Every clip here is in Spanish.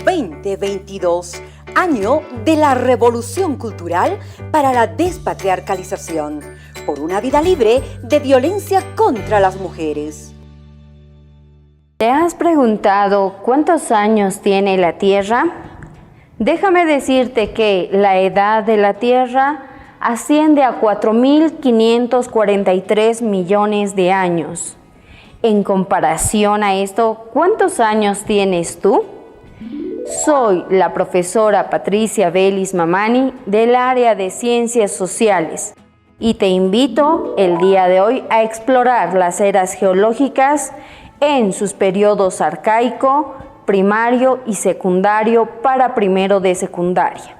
2022, año de la Revolución Cultural para la Despatriarcalización, por una vida libre de violencia contra las mujeres. ¿Te has preguntado cuántos años tiene la Tierra? Déjame decirte que la edad de la Tierra asciende a 4.543 millones de años. En comparación a esto, ¿cuántos años tienes tú? Soy la profesora Patricia Vélez Mamani del área de Ciencias Sociales y te invito el día de hoy a explorar las eras geológicas en sus periodos arcaico, primario y secundario para primero de secundaria.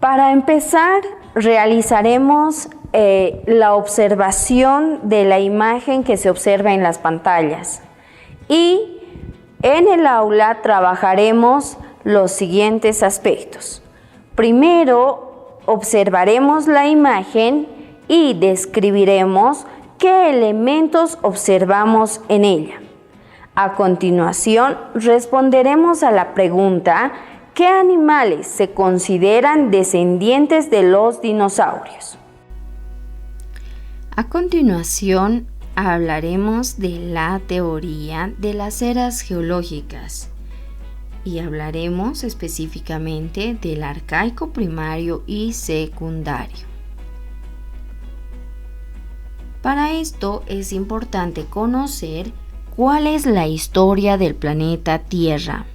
Para empezar, realizaremos la observación de la imagen que se observa en las pantallas y en el aula trabajaremos los siguientes aspectos. Primero, observaremos la imagen y describiremos qué elementos observamos en ella. A continuación, responderemos a la pregunta: ¿qué animales se consideran descendientes de los dinosaurios? A continuación, hablaremos de la teoría de las eras geológicas y hablaremos específicamente del arcaico, primario y secundario. Para esto es importante conocer cuál es la historia del planeta Tierra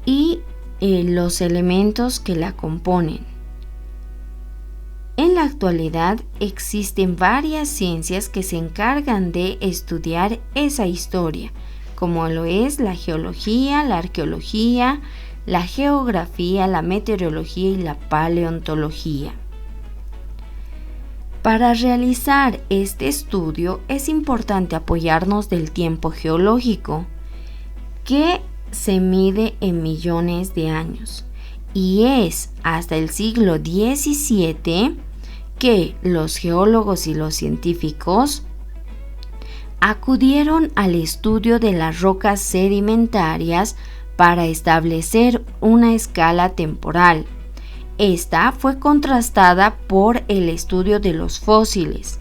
y los elementos que la componen. En la actualidad existen varias ciencias que se encargan de estudiar esa historia, como lo es la geología, la arqueología, la geografía, la meteorología y la paleontología. Para realizar este estudio es importante apoyarnos del tiempo geológico, que se mide en millones de años, y es hasta el siglo XVII que los geólogos y los científicos acudieron al estudio de las rocas sedimentarias para establecer una escala temporal. Esta fue contrastada por el estudio de los fósiles,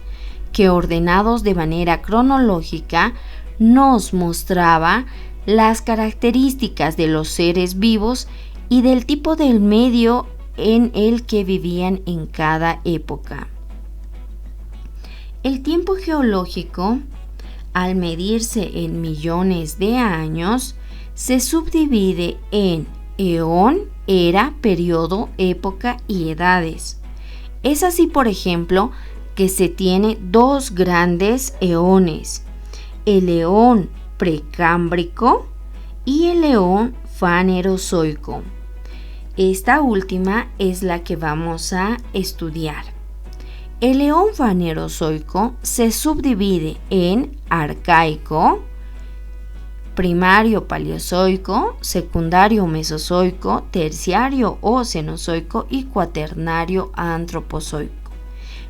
que ordenados de manera cronológica nos mostraba las características de los seres vivos y del tipo del medio en el que vivían en cada época. El tiempo geológico, al medirse en millones de años, se subdivide en eón, era, periodo, época y edades. Es así, por ejemplo, que se tiene dos grandes eones: el eón precámbrico y el eón fanerozoico. Esta última es la que vamos a estudiar. El eón fanerozoico se subdivide en arcaico, primario paleozoico, secundario mesozoico, terciario o cenozoico y cuaternario antropozoico,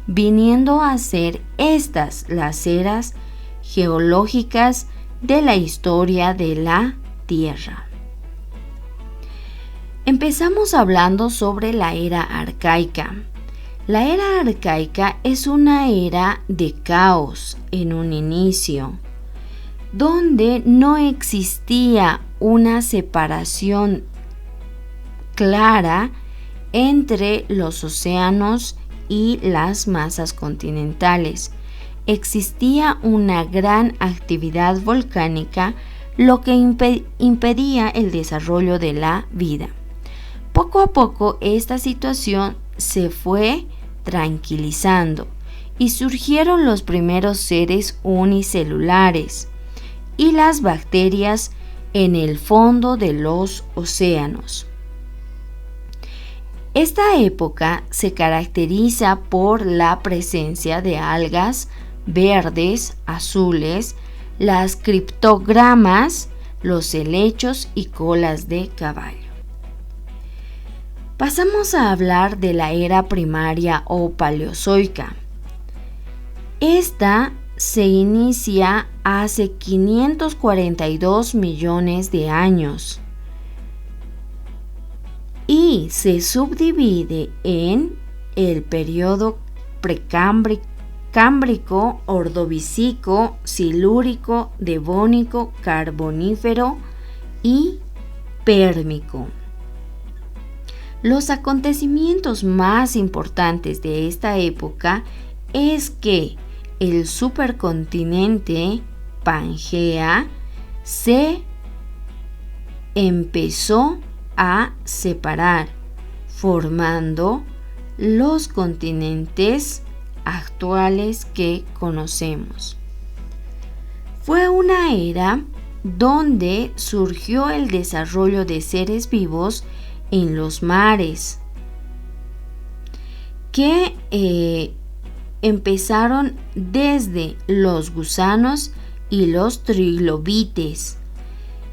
viniendo a ser estas las eras geológicas de la historia de la Tierra. Empezamos hablando sobre la era arcaica. La era arcaica es una era de caos en un inicio, donde no existía una separación clara entre los océanos y las masas continentales. Existía una gran actividad volcánica, lo que impedía el desarrollo de la vida. Poco a poco esta situación se fue tranquilizando y surgieron los primeros seres unicelulares y las bacterias en el fondo de los océanos. Esta época se caracteriza por la presencia de algas verdes, azules, las criptógamas, los helechos y colas de caballo. Pasamos a hablar de la era primaria o paleozoica. Esta se inicia hace 542 millones de años y se subdivide en el periodo precámbrico, ordovicico, silúrico, devónico, carbonífero y pérmico. Los acontecimientos más importantes de esta época es que el supercontinente Pangea se empezó a separar, formando los continentes actuales que conocemos. Fue una era donde surgió el desarrollo de seres vivos en los mares, que empezaron desde los gusanos y los trilobites.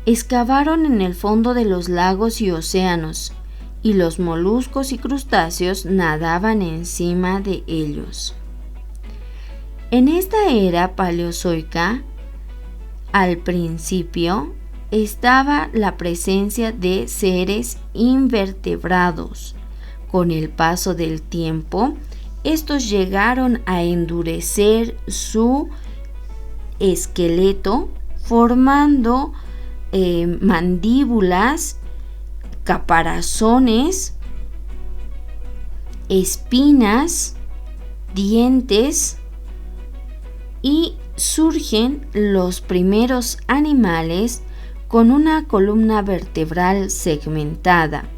Excavaron en el fondo de los lagos y océanos, y los moluscos y crustáceos nadaban encima de ellos. En esta era paleozoica, al principio, estaba la presencia de seres invertebrados. Con el paso del tiempo, estos llegaron a endurecer su esqueleto, formando mandíbulas, caparazones, espinas, dientes, y surgen los primeros animales con una columna vertebral segmentada.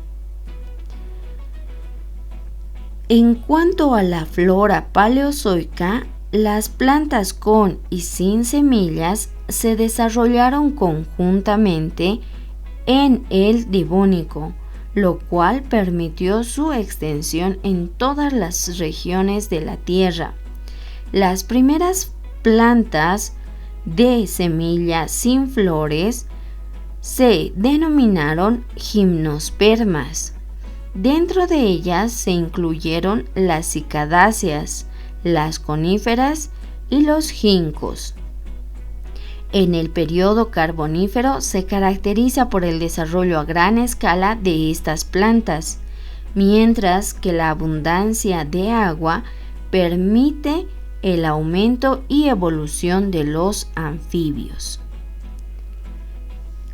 En cuanto a la flora paleozoica, las plantas con y sin semillas se desarrollaron conjuntamente en el Devónico, lo cual permitió su extensión en todas las regiones de la Tierra. Las primeras plantas de semillas sin flores se denominaron gimnospermas. Dentro de ellas se incluyeron las cicadáceas, las coníferas y los ginkgos. En el periodo carbonífero se caracteriza por el desarrollo a gran escala de estas plantas, mientras que la abundancia de agua permite el aumento y evolución de los anfibios.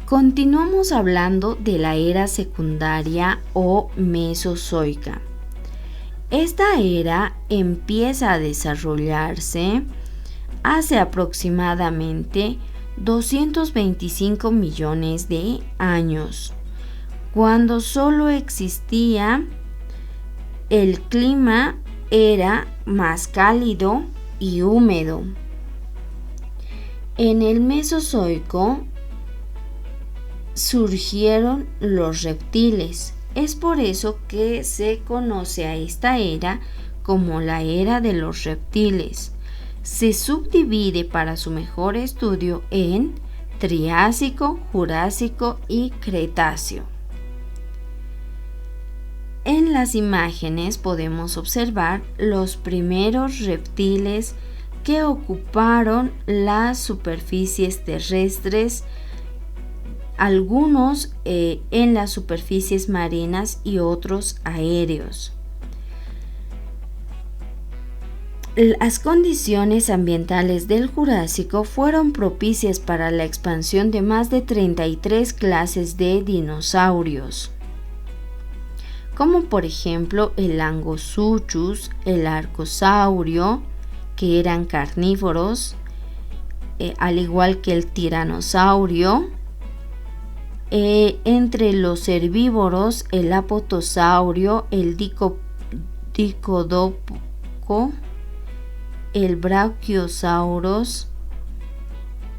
Continuamos hablando de la era secundaria o mesozoica. Esta era empieza a desarrollarse hace aproximadamente 225 millones de años, cuando solo existía el clima era más cálido y húmedo. En el Mesozoico surgieron los reptiles. Es por eso que se conoce a esta era como la era de los reptiles. Se subdivide para su mejor estudio en Triásico, Jurásico y Cretáceo. En las imágenes podemos observar los primeros reptiles que ocuparon las superficies terrestres, algunos en las superficies marinas y otros aéreos. Las condiciones ambientales del Jurásico fueron propicias para la expansión de más de 33 clases de dinosaurios, como por ejemplo el Angosuchus, el Arcosaurio, que eran carnívoros, al igual que el Tiranosaurio. Entre los herbívoros, el Apatosaurio, el Dicodopo, el Brachiosaurus,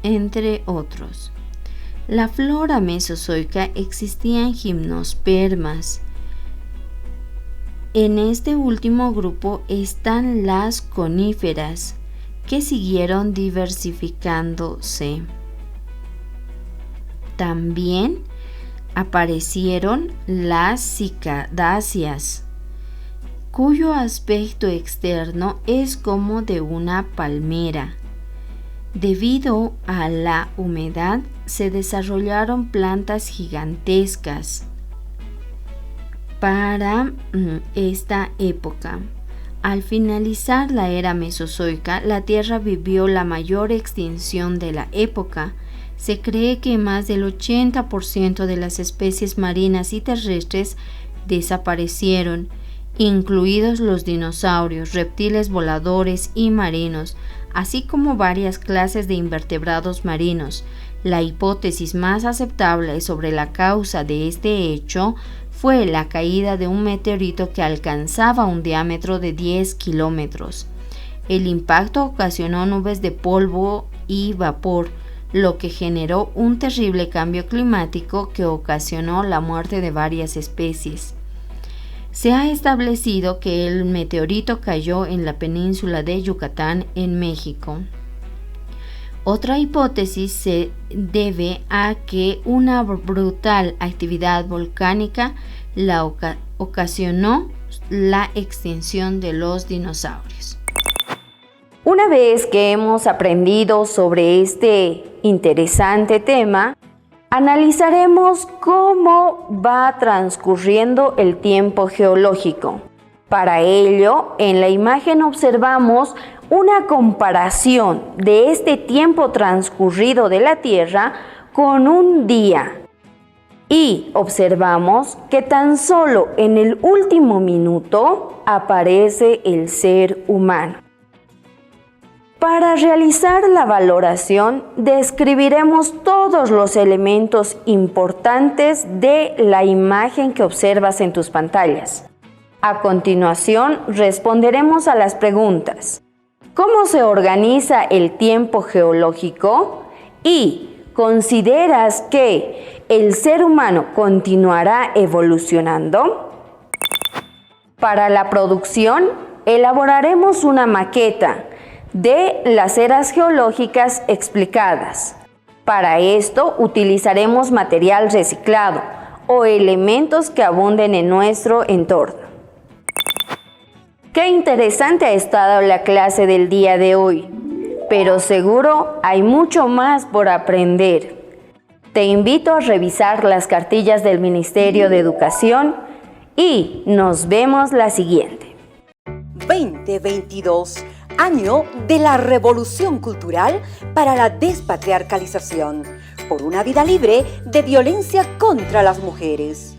entre otros. La flora mesozoica existían gimnospermas. En este último grupo están las coníferas, que siguieron diversificándose. También aparecieron las cicadáceas, cuyo aspecto externo es como de una palmera. Debido a la humedad, se desarrollaron plantas gigantescas para esta época. Al finalizar la era mesozoica, la Tierra vivió la mayor extinción de la época. Se cree que más del 80% de las especies marinas y terrestres desaparecieron, incluidos los dinosaurios, reptiles voladores y marinos, así como varias clases de invertebrados marinos. La hipótesis más aceptable sobre la causa de este hecho fue la caída de un meteorito que alcanzaba un diámetro de 10 kilómetros. El impacto ocasionó nubes de polvo y vapor, lo que generó un terrible cambio climático que ocasionó la muerte de varias especies. Se ha establecido que el meteorito cayó en la península de Yucatán, en México. Otra hipótesis se debe a que una brutal actividad volcánica ocasionó la extinción de los dinosaurios. Una vez que hemos aprendido sobre este interesante tema, analizaremos cómo va transcurriendo el tiempo geológico. Para ello, en la imagen observamos una comparación de este tiempo transcurrido de la Tierra con un día. Y observamos que tan solo en el último minuto aparece el ser humano. Para realizar la valoración, describiremos todos los elementos importantes de la imagen que observas en tus pantallas. A continuación, responderemos a las preguntas: ¿cómo se organiza el tiempo geológico? Y ¿consideras que el ser humano continuará evolucionando? Para la producción, elaboraremos una maqueta de las eras geológicas explicadas. Para esto utilizaremos material reciclado o elementos que abunden en nuestro entorno. Qué interesante ha estado la clase del día de hoy, pero seguro hay mucho más por aprender. Te invito a revisar las cartillas del Ministerio de Educación y nos vemos la siguiente. 2022, año de la revolución cultural para la despatriarcalización, por una vida libre de violencia contra las mujeres.